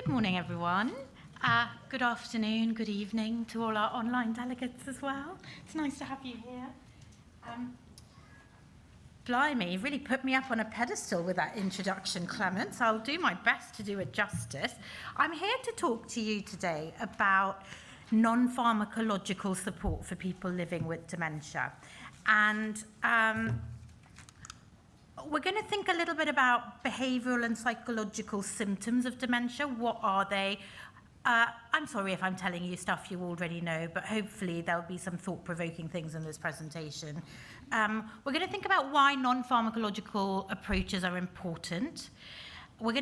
morning, everyone. Good afternoon, good evening to all our online delegates as well. It's nice to have you here. Blimey, you really put me up on a pedestal with that introduction, Clements. I'll do my best to do it justice. I'm here to talk to you today about non-pharmacological support for people living with dementia. And we're going to think a little bit about behavioural and psychological symptoms of dementia. What are they? I'm sorry if I'm telling you stuff you already know, but hopefully there'll be some thought-provoking things in this presentation. We're going to think about why non-pharmacological approaches are important. I'm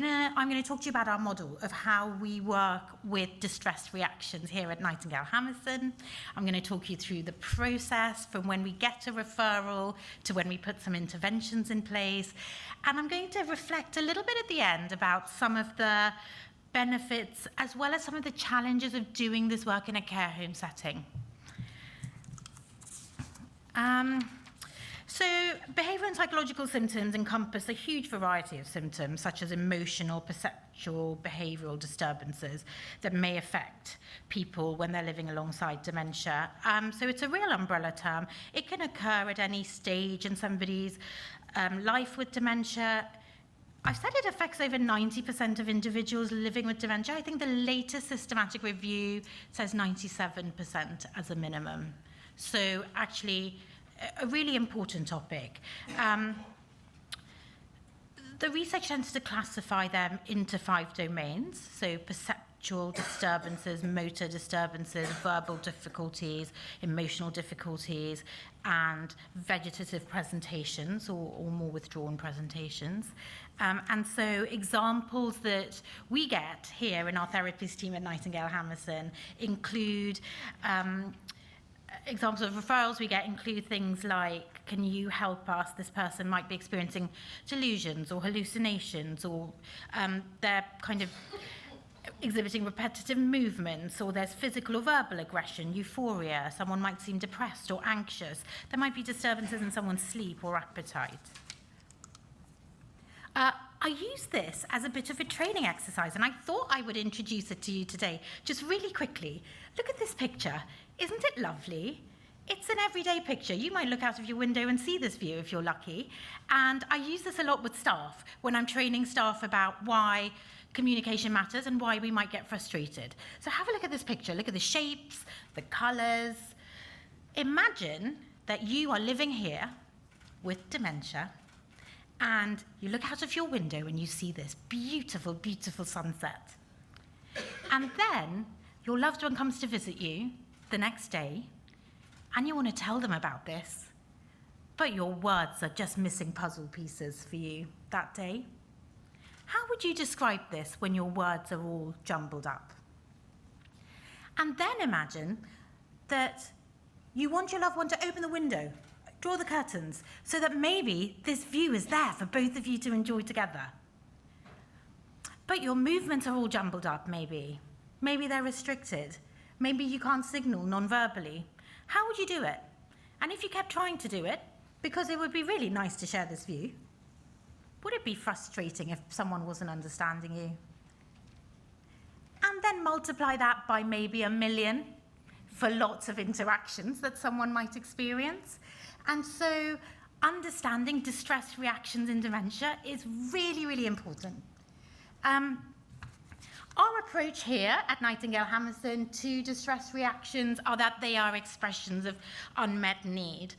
going to talk to you about our model of how we work with distress reactions here at Nightingale Hammerson. I'm going to talk you through the process from when we get a referral to when we put some interventions in place. And I'm going to reflect a little bit at the end about some of the benefits as well as some of the challenges of doing this work in a care home setting. So behavioural and psychological symptoms encompass a huge variety of symptoms, such as emotional, perceptual, behavioural disturbances that may affect people when they're living alongside dementia. So it's a real umbrella term. It can occur at any stage in somebody's life with dementia. I've said it affects over 90% of individuals living with dementia. I think the latest systematic review says 97% as a minimum. So actually, a really important topic. The research tends to classify them into 5 domains, so perceptual disturbances, motor disturbances, verbal difficulties, emotional difficulties, and vegetative presentations, or more withdrawn presentations. And so examples that we get here in our therapies team at Nightingale Hammerson include examples of referrals we get include things like, can you help us? This person might be experiencing delusions or hallucinations, or they're kind of exhibiting repetitive movements, or there's physical or verbal aggression, euphoria, someone might seem depressed or anxious. There might be disturbances in someone's sleep or appetite. I use this as a bit of a training exercise, and I thought I would introduce it to you today, just really quickly. Look at this picture. Isn't it lovely? It's an everyday picture. You might look out of your window and see this view if you're lucky. And I use this a lot with staff when I'm training staff about why communication matters and why we might get frustrated. So have a look at this picture. Look at the shapes, the colours. Imagine that you are living here with dementia, and you look out of your window and you see this beautiful, beautiful sunset. And then your loved one comes to visit you the next day, and you want to tell them about this, but your words are just missing puzzle pieces for you that day. How would you describe this when your words are all jumbled up? And then imagine that you want your loved one to open the window, draw the curtains, so that maybe this view is there for both of you to enjoy together. But your movements are all jumbled up, maybe. Maybe they're restricted. Maybe you can't signal non-verbally. How would you do it? And if you kept trying to do it, because it would be really nice to share this view, would it be frustrating if someone wasn't understanding you? And then multiply that by maybe 1 million for lots of interactions that someone might experience. And so understanding distress reactions in dementia is really, really important. Our approach here at Nightingale Hammerson to distress reactions are that they are expressions of unmet need.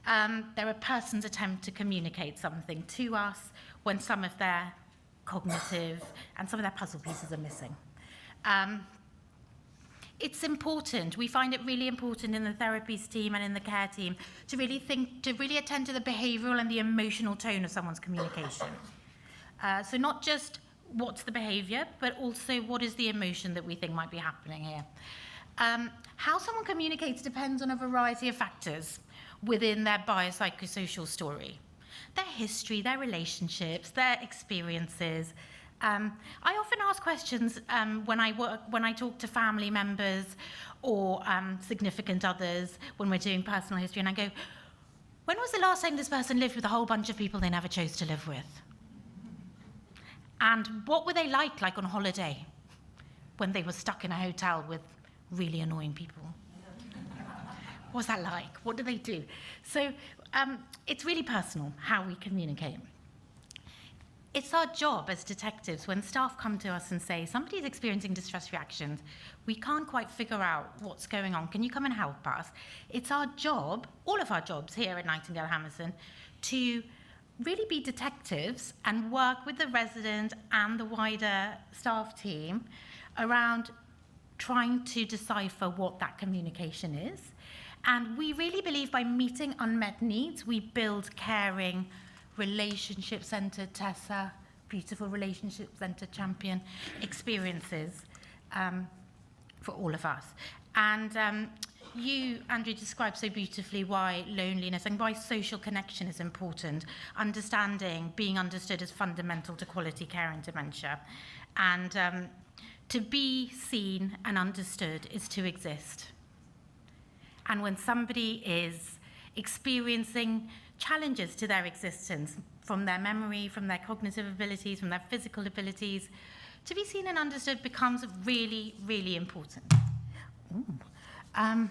They're a person's attempt to communicate something to us when some of their cognitive and some of their puzzle pieces are missing. It's important, we find it really important in the therapies team and in the care team to really attend to the behavioural and the emotional tone of someone's communication. So not just what's the behaviour, but also what is the emotion that we think might be happening here. How someone communicates depends on a variety of factors within their biopsychosocial story. Their history, their relationships, their experiences. I often ask questions when I talk to family members or significant others when we're doing personal history, and I go, when was the last time this person lived with a whole bunch of people they never chose to live with? And what were they like on holiday? when they were stuck in a hotel with really annoying people? What was that like? What do they do? So it's really personal how we communicate. It's our job as detectives, when staff come to us and say, somebody's experiencing distress reactions, we can't quite figure out what's going on, can you come and help us? It's our job, all of our jobs here at Nightingale Hammerson, to really be detectives and work with the resident and the wider staff team around trying to decipher what that communication is. And we really believe by meeting unmet needs, we build caring, relationship-centred, Tessa, beautiful relationship-centred champion experiences for all of us. And you, Andrew, described so beautifully why loneliness and why social connection is important, understanding, being understood is fundamental to quality care in dementia. And to be seen and understood is to exist. And when somebody is experiencing challenges to their existence, from their memory, from their cognitive abilities, from their physical abilities, to be seen and understood becomes really, really important. And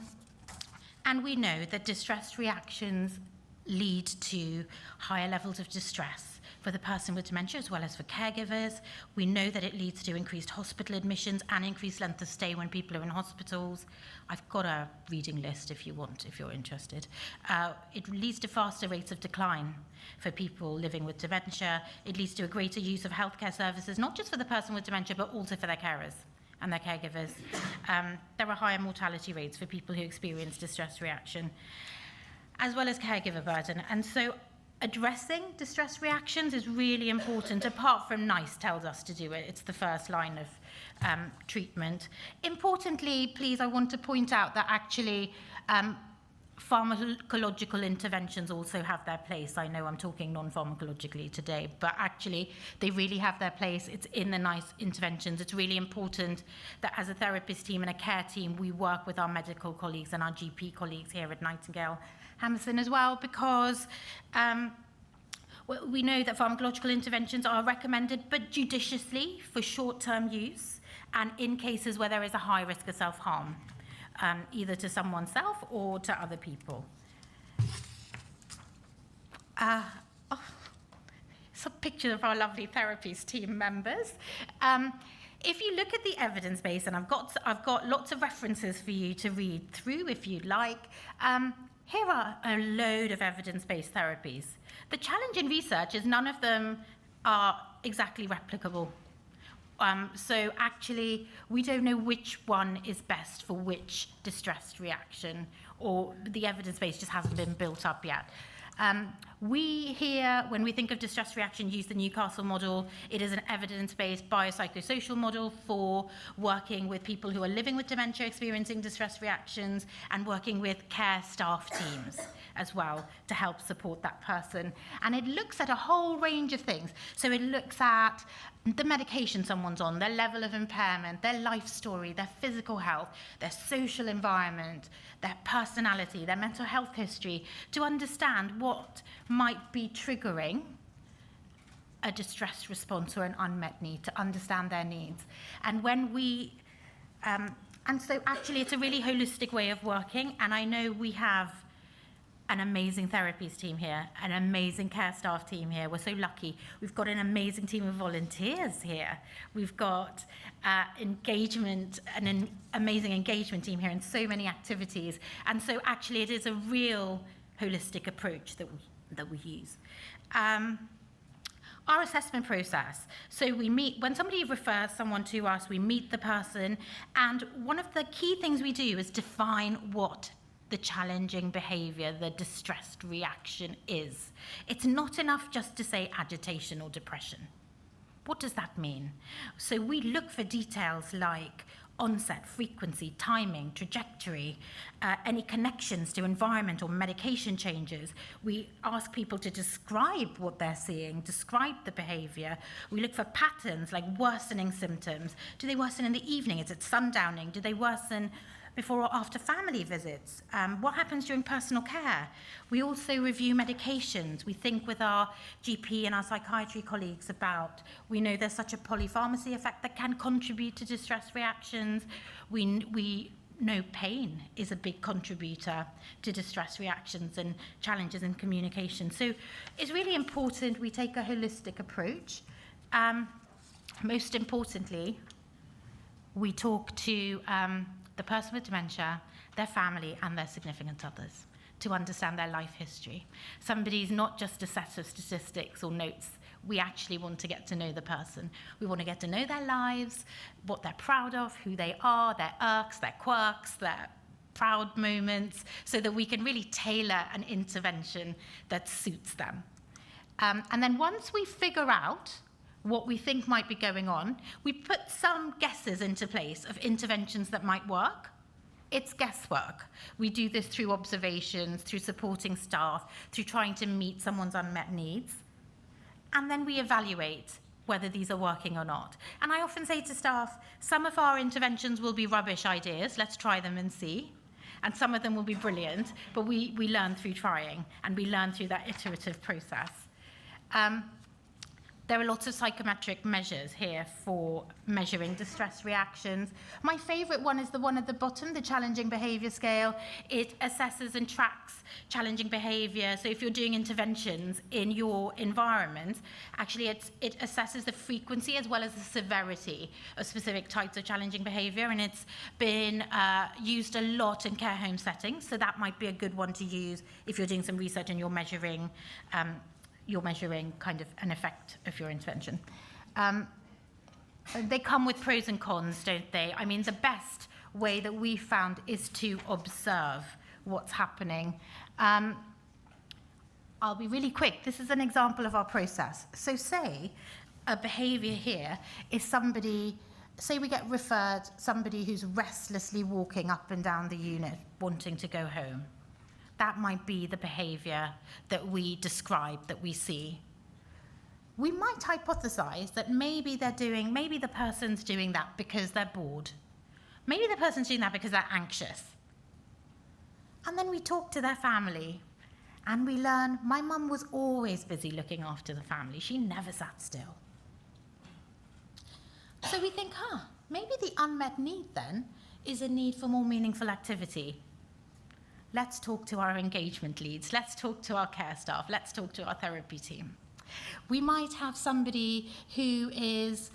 we know that distress reactions lead to higher levels of distress for the person with dementia as well as for caregivers. We know that it leads to increased hospital admissions and increased length of stay when people are in hospitals. I've got a reading list if you want, if you're interested. It leads to faster rates of decline for people living with dementia. It leads to a greater use of healthcare services, not just for the person with dementia, but also for their carers and their caregivers. There are higher mortality rates for people who experience distress reaction, as well as caregiver burden. And so addressing distress reactions is really important, apart from NICE tells us to do it. It's the first line of treatment. Importantly, please, I want to point out that actually pharmacological interventions also have their place. I know I'm talking non-pharmacologically today, but actually they really have their place. It's in the NICE interventions. It's really important that as a therapist team and a care team, we work with our medical colleagues and our GP colleagues here at Nightingale Hammerson as well, because we know that pharmacological interventions are recommended, but judiciously for short-term use and in cases where there is a high risk of self-harm, either to someone's self or to other people. It's a picture of our lovely therapies team members. If you look at the evidence base, and I've got lots of references for you to read through if you'd like, here are a load of evidence-based therapies. The challenge in research is none of them are exactly replicable. So actually, we don't know which one is best for which distressed reaction, or the evidence base just hasn't been built up yet. We here, when we think of distress reaction, use the Newcastle model. It is an evidence-based biopsychosocial model for working with people who are living with dementia, experiencing distress reactions, and working with care staff teams as well to help support that person. And it looks at a whole range of things. So it looks at the medication someone's on, their level of impairment, their life story, their physical health, their social environment, their personality, their mental health history, to understand what might be triggering a distress response or an unmet need, to understand their needs. And when we, and so actually it's a really holistic way of working, and I know we have an amazing therapies team here, an amazing care staff team here. We're so lucky. We've got an amazing team of volunteers here. We've got engagement, an amazing engagement team here, and so many activities. And so actually it is a real holistic approach that we use. Our assessment process. So we meet, when somebody refers someone to us, we meet the person, and one of the key things we do is define what the challenging behaviour, the distressed reaction is. It's not enough just to say agitation or depression. What does that mean? So we look for details like onset, frequency, timing, trajectory, any connections to environment or medication changes. We ask people to describe what they're seeing, describe the behaviour. We look for patterns like worsening symptoms. Do they worsen in the evening? Is it sundowning? Do they worsen before or after family visits? What happens during personal care? We also review medications. We think with our GP and our psychiatry colleagues about, we know there's such a polypharmacy effect that can contribute to distress reactions. We know pain is a big contributor to distress reactions and challenges in communication. So it's really important we take a holistic approach. Most importantly, we talk to the person with dementia, their family, and their significant others to understand their life history. Somebody's not just a set of statistics or notes. We actually want to get to know the person. We want to get to know their lives, what they're proud of, who they are, their irks, their quirks, their proud moments, so that we can really tailor an intervention that suits them. And then once we figure out what we think might be going on, we put some guesses into place of interventions that might work. It's guesswork. We do this through observations, through supporting staff, through trying to meet someone's unmet needs. And then we evaluate whether these are working or not. And I often say to staff, some of our interventions will be rubbish ideas, let's try them and see. And some of them will be brilliant, but we learn through trying, and we learn through that iterative process. There are lots of psychometric measures here for measuring distress reactions. My favourite one is the one at the bottom, the challenging behaviour scale. It assesses and tracks challenging behaviour. So if you're doing interventions in your environment, actually it assesses the frequency as well as the severity of specific types of challenging behaviour. And it's been used a lot in care home settings. So that might be a good one to use if you're doing some research and you're measuring kind of an effect of your intervention. They come with pros and cons, don't they? I mean, the best way that we found is to observe what's happening. I'll be really quick. This is an example of our process. So say a behaviour here is somebody, say we get referred somebody who's restlessly walking up and down the unit wanting to go home. That might be the behaviour that we describe, that we see. We might hypothesize that maybe the person's doing that because they're bored. Maybe the person's doing that because they're anxious. And then we talk to their family and we learn, my mum was always busy looking after the family. She never sat still. So we think, maybe the unmet need then is a need for more meaningful activity. Let's talk to our engagement leads. Let's talk to our care staff. Let's talk to our therapy team. We might have somebody who is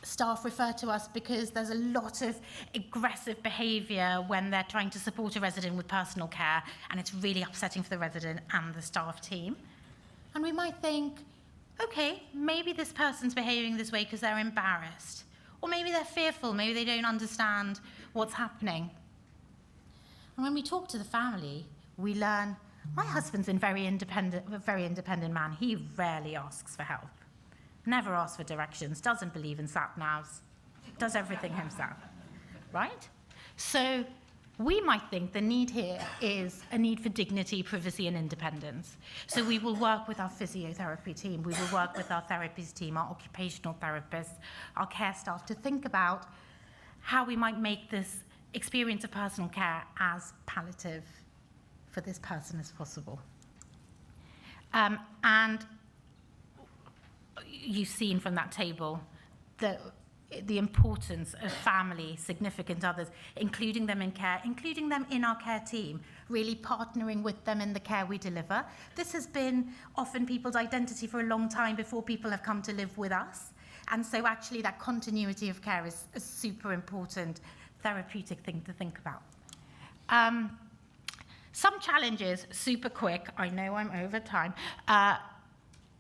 staff refer to us because there's a lot of aggressive behaviour when they're trying to support a resident with personal care, and it's really upsetting for the resident and the staff team. And we might think, okay, maybe this person's behaving this way because they're embarrassed, or maybe they're fearful, maybe they don't understand what's happening. And when we talk to the family, we learn, my husband's a very independent man. He rarely asks for help, never asks for directions, doesn't believe in sat-navs, does everything himself, right? So we might think the need here is a need for dignity, privacy, and independence. So we will work with our physiotherapy team, we will work with our therapies team, our occupational therapists, our care staff to think about how we might make this experience of personal care as palliative for this person as possible. And you've seen from that table the importance of family, significant others, including them in care, including them in our care team, really partnering with them in the care we deliver. This has been often people's identity for a long time before people have come to live with us. And so actually that continuity of care is a super important therapeutic thing to think about. Some challenges, super quick, I know I'm over time.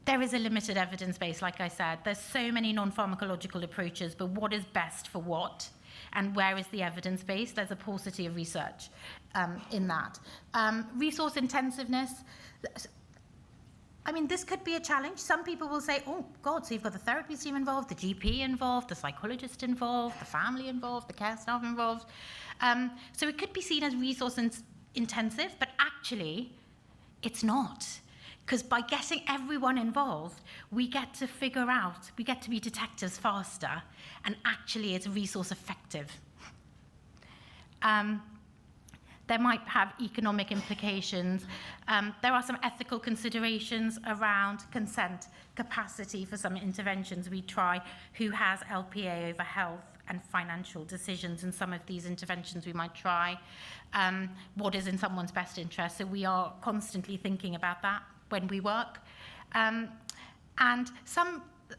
There is a limited evidence base, like I said. There's so many non-pharmacological approaches, but what is best for what? And where is the evidence base? There's a paucity of research in that. Resource intensiveness. I mean, this could be a challenge. Some people will say, oh, God, so you've got the therapy team involved, the GP involved, the psychologist involved, the family involved, the care staff involved. So it could be seen as resource intensive, but actually it's not. Because by getting everyone involved, we get to figure out, we get to be detectives faster, and actually it's resource effective. There might have economic implications. There are some ethical considerations around consent, capacity for some interventions we try, who has LPA over health and financial decisions in some of these interventions we might try, what is in someone's best interest. So we are constantly thinking about that when we work. And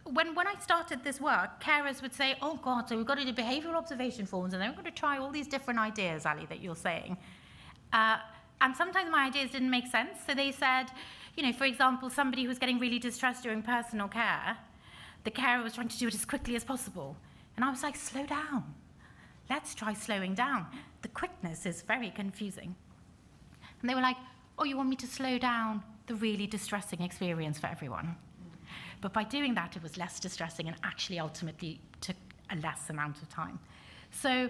when I started this work, carers would say, oh God, so we've got to do behavioural observation forms, and then we're going to try all these different ideas, Ali, that you're saying. And sometimes my ideas didn't make sense. So they said, you know, for example, somebody who was getting really distressed during personal care, the carer was trying to do it as quickly as possible. And I was like, slow down. Let's try slowing down. The quickness is very confusing. And they were like, oh, you want me to slow down the really distressing experience for everyone? But by doing that, it was less distressing and actually ultimately took a less amount of time. So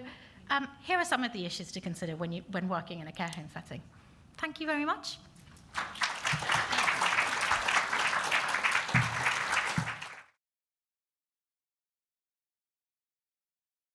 here are some of the issues to consider when working in a care home setting. Thank you very much.